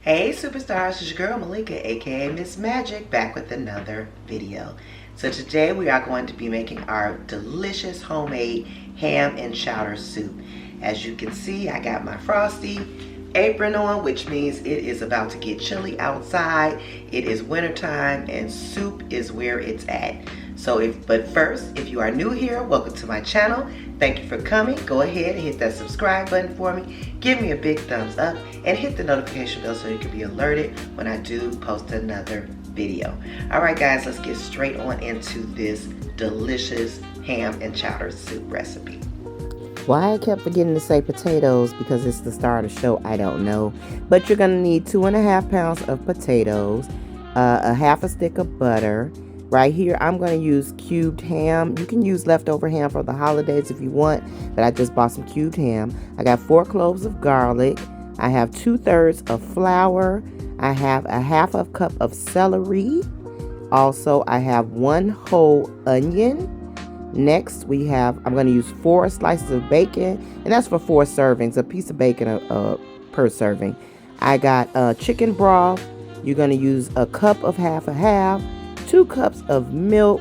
Hey superstars, it's your girl Malika, aka Miss Magic, back with another video. So today we are going to be making our delicious homemade ham and chowder soup. As you can see, I got my frosty apron on, which means it is about to get chilly outside. It is wintertime and soup is where it's at. But first, if you are new here, welcome to my channel. Thank you for coming. Go ahead and hit that subscribe button for me. Give me a big thumbs up and hit the notification bell so you can be alerted when I do post another video. All right, guys, let's get straight on into this delicious ham and chowder soup recipe. Why I kept forgetting to say potatoes because it's the start of the show, I don't know. But you're going to need 2.5 pounds of potatoes, a half a stick of butter. Right here, I'm going to use cubed ham. You can use leftover ham for the holidays if you want, but I just bought some cubed ham. I got 4 cloves of garlic. I have 2/3 of flour. I have a half a cup of celery. Also, I have 1 whole onion. Next, I'm going to use 4 slices of bacon, and that's for 4 servings, a piece of bacon per serving. I got chicken broth. You're going to use a cup of half a half. 2 cups of milk.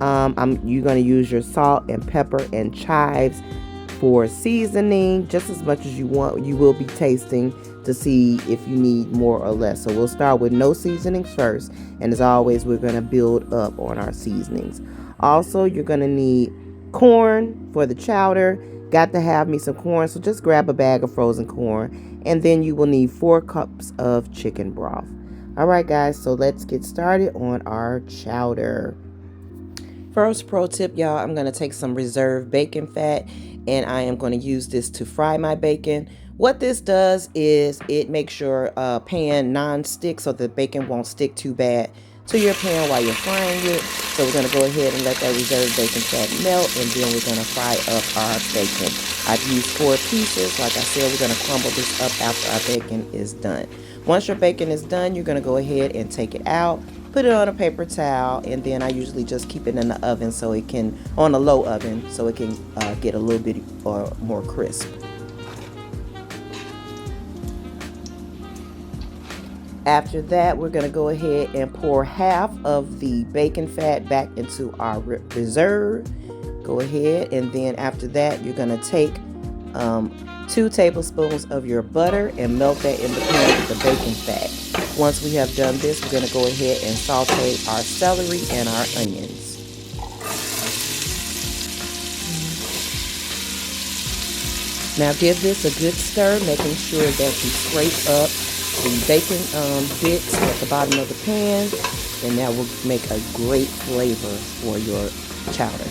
You're going to use your salt and pepper and chives for seasoning, just as much as you want. You will be tasting to see if you need more or less. So we'll start with no seasonings first, and as always, we're going to build up on our seasonings. Also, you're going to need corn for the chowder. Got to have me some corn, so just grab a bag of frozen corn, and then you will need 4 cups of chicken broth. Alright guys, so let's get started on our chowder. First pro tip, y'all, I'm going to take some reserved bacon fat and I am going to use this to fry my bacon. What this does is it makes your pan non-stick so the bacon won't stick too bad to your pan while you're frying it. So we're going to go ahead and let that reserved bacon fat melt, and then we're going to fry up our bacon. I've used 4 pieces. Like I said, we're going to crumble this up after our bacon is done. Once your bacon is done, you're going to go ahead and take it out, put it on a paper towel, and then I usually just keep it in the oven so it can, on a low oven, so it can get a little bit more crisp. After that, we're going to go ahead and pour half of the bacon fat back into our reserve. Go ahead, and then after that, you're going to take 2 tablespoons of your butter and melt that in the pan with the bacon fat. Once we have done this, we're going to go ahead and saute our celery and our onions. Now give this a good stir, making sure that you scrape up the bacon bits at the bottom of the pan, and that will make a great flavor for your chowder.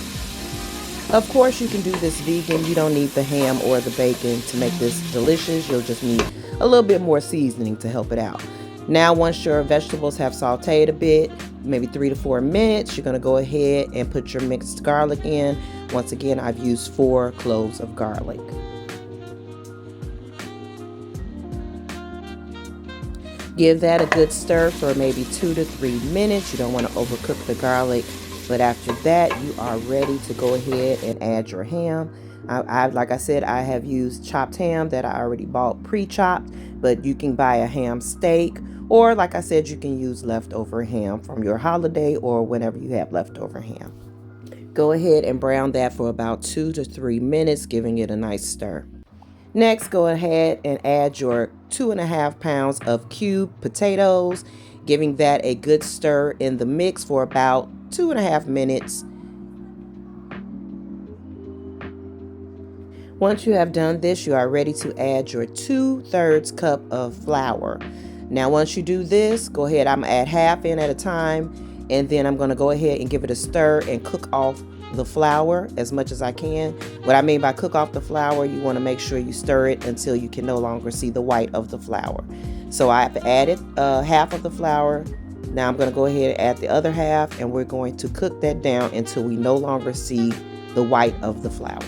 Of course, you can do this vegan. You don't need the ham or the bacon to make this delicious. You'll just need a little bit more seasoning to help it out. Now, once your vegetables have sauteed a bit, maybe 3 to 4 minutes, you're going to go ahead and put your mixed garlic in. Once again, I've used 4 cloves of garlic. Give that a good stir for maybe 2 to 3 minutes. You don't want to overcook the garlic. But after that, you are ready to go ahead and add your ham. Like I said, I have used chopped ham that I already bought pre-chopped, but you can buy a ham steak, or like I said, you can use leftover ham from your holiday or whenever you have leftover ham. Go ahead and brown that for about 2 to 3 minutes, giving it a nice stir. Next, go ahead and add your 2.5 pounds of cubed potatoes, giving that a good stir in the mix for about 2.5 minutes. Once you have done this, you are ready to add your 2/3 cup of flour. Now, once you do this, go ahead. I'm gonna add half in at a time, and then I'm gonna go ahead and give it a stir and cook off the flour as much as I can. What I mean by cook off the flour, you want to make sure you stir it until you can no longer see the white of the flour. So I've added half of the flour. Now I'm going to go ahead and add the other half, and we're going to cook that down until we no longer see the white of the flour.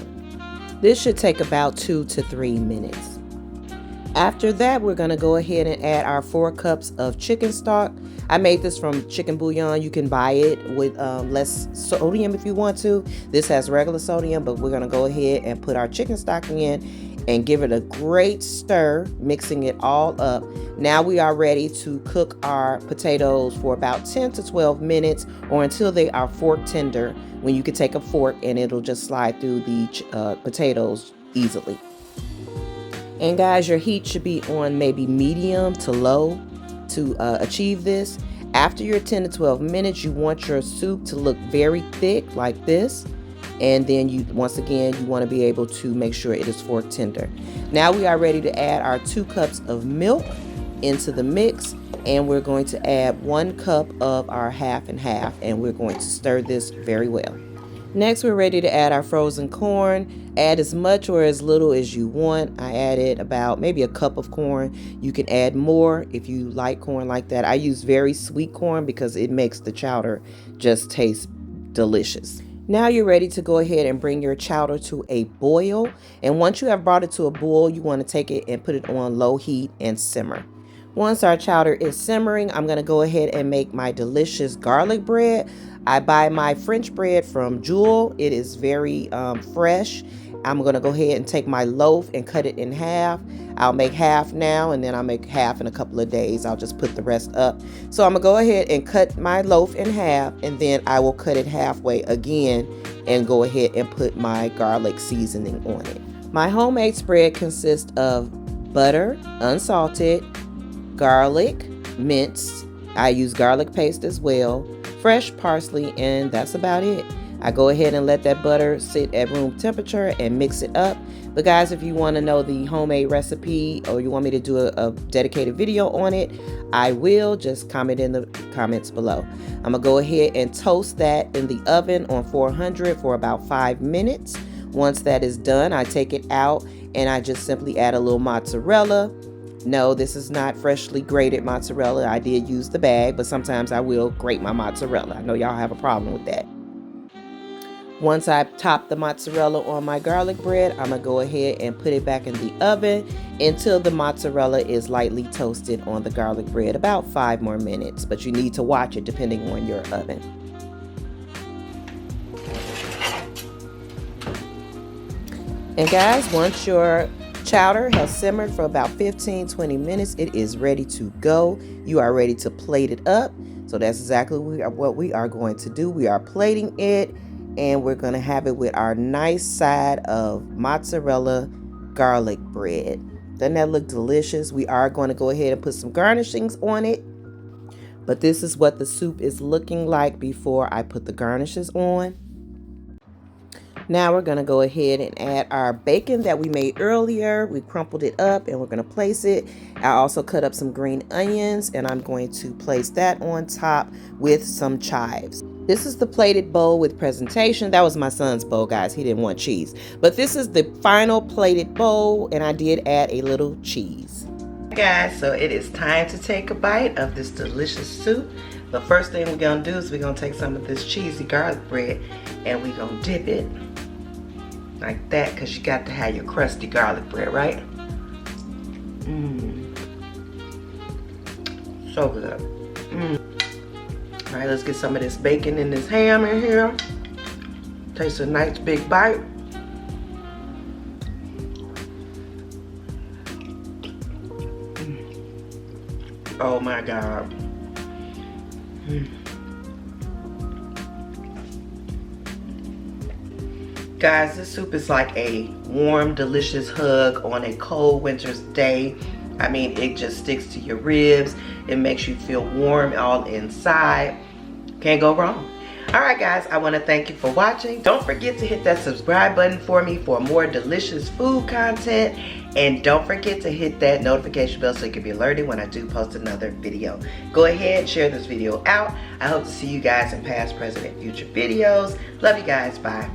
This should take about 2 to 3 minutes. After that, we're going to go ahead and add our 4 cups of chicken stock. I made this from chicken bouillon. You can buy it with less sodium if you want to. This has regular sodium, but we're going to go ahead and put our chicken stock in, and give it a great stir, mixing it all up. Now we are ready to cook our potatoes for about 10 to 12 minutes or until they are fork tender, when you can take a fork and it'll just slide through the potatoes easily. And guys, your heat should be on maybe medium to low to achieve this. After your 10 to 12 minutes, you want your soup to look very thick like this. And then once again, you want to be able to make sure it is fork tender. Now we are ready to add our 2 cups of milk into the mix. And we're going to add 1 cup of our half and half. And we're going to stir this very well. Next, we're ready to add our frozen corn. Add as much or as little as you want. I added about maybe a cup of corn. You can add more if you like corn like that. I use very sweet corn because it makes the chowder just taste delicious. Now you're ready to go ahead and bring your chowder to a boil. And once you have brought it to a boil, you want to take it and put it on low heat and simmer. Once our chowder is simmering, I'm going to go ahead and make my delicious garlic bread. I buy my French bread from Jewel. It is very fresh. I'm going to go ahead and take my loaf and cut it in half. I'll make half now, and then I'll make half in a couple of days. I'll just put the rest up. So I'm going to go ahead and cut my loaf in half, and then I will cut it halfway again and go ahead and put my garlic seasoning on it. My homemade spread consists of butter, unsalted, garlic, minced. I use garlic paste as well, fresh parsley, and that's about it. I go ahead and let that butter sit at room temperature and mix it up. But guys, if you want to know the homemade recipe or you want me to do a dedicated video on it, I will. Just comment in the comments below. I'm going to go ahead and toast that in the oven on 400 for about 5 minutes. Once that is done, I take it out and I just simply add a little mozzarella. No, this is not freshly grated mozzarella. I did use the bag, but sometimes I will grate my mozzarella. I know y'all have a problem with that. Once I top the mozzarella on my garlic bread, I'm going to go ahead and put it back in the oven until the mozzarella is lightly toasted on the garlic bread, about 5 more minutes. But you need to watch it depending on your oven. And guys, once your chowder has simmered for about 15-20 minutes, it is ready to go. You are ready to plate it up. So that's exactly what we are going to do. We are plating it, and we're going to have it with our nice side of mozzarella garlic bread. Doesn't that look delicious? We are going to go ahead and put some garnishings on it. But this is what the soup is looking like before I put the garnishes on. Now we're going to go ahead and add our bacon that we made earlier. We crumpled it up and we're going to place it. I also cut up some green onions and I'm going to place that on top with some chives. This is the plated bowl with presentation. That was my son's bowl, guys. He didn't want cheese. But this is the final plated bowl, and I did add a little cheese. Guys, so it is time to take a bite of this delicious soup. The first thing we're going to do is we're going to take some of this cheesy garlic bread and we're going to dip it like that, because you got to have your crusty garlic bread, right? So good. All right, let's get some of this bacon and this ham in here. Taste a nice big bite. Oh my God. Guys, this soup is like a warm, delicious hug on a cold winter's day. I mean, it just sticks to your ribs. It makes you feel warm all inside. Can't go wrong. All right, guys, I want to thank you for watching. Don't forget to hit that subscribe button for me for more delicious food content. And don't forget to hit that notification bell so you can be alerted when I do post another video. Go ahead and share this video out. I hope to see you guys in past, present, and future videos. Love you guys. Bye.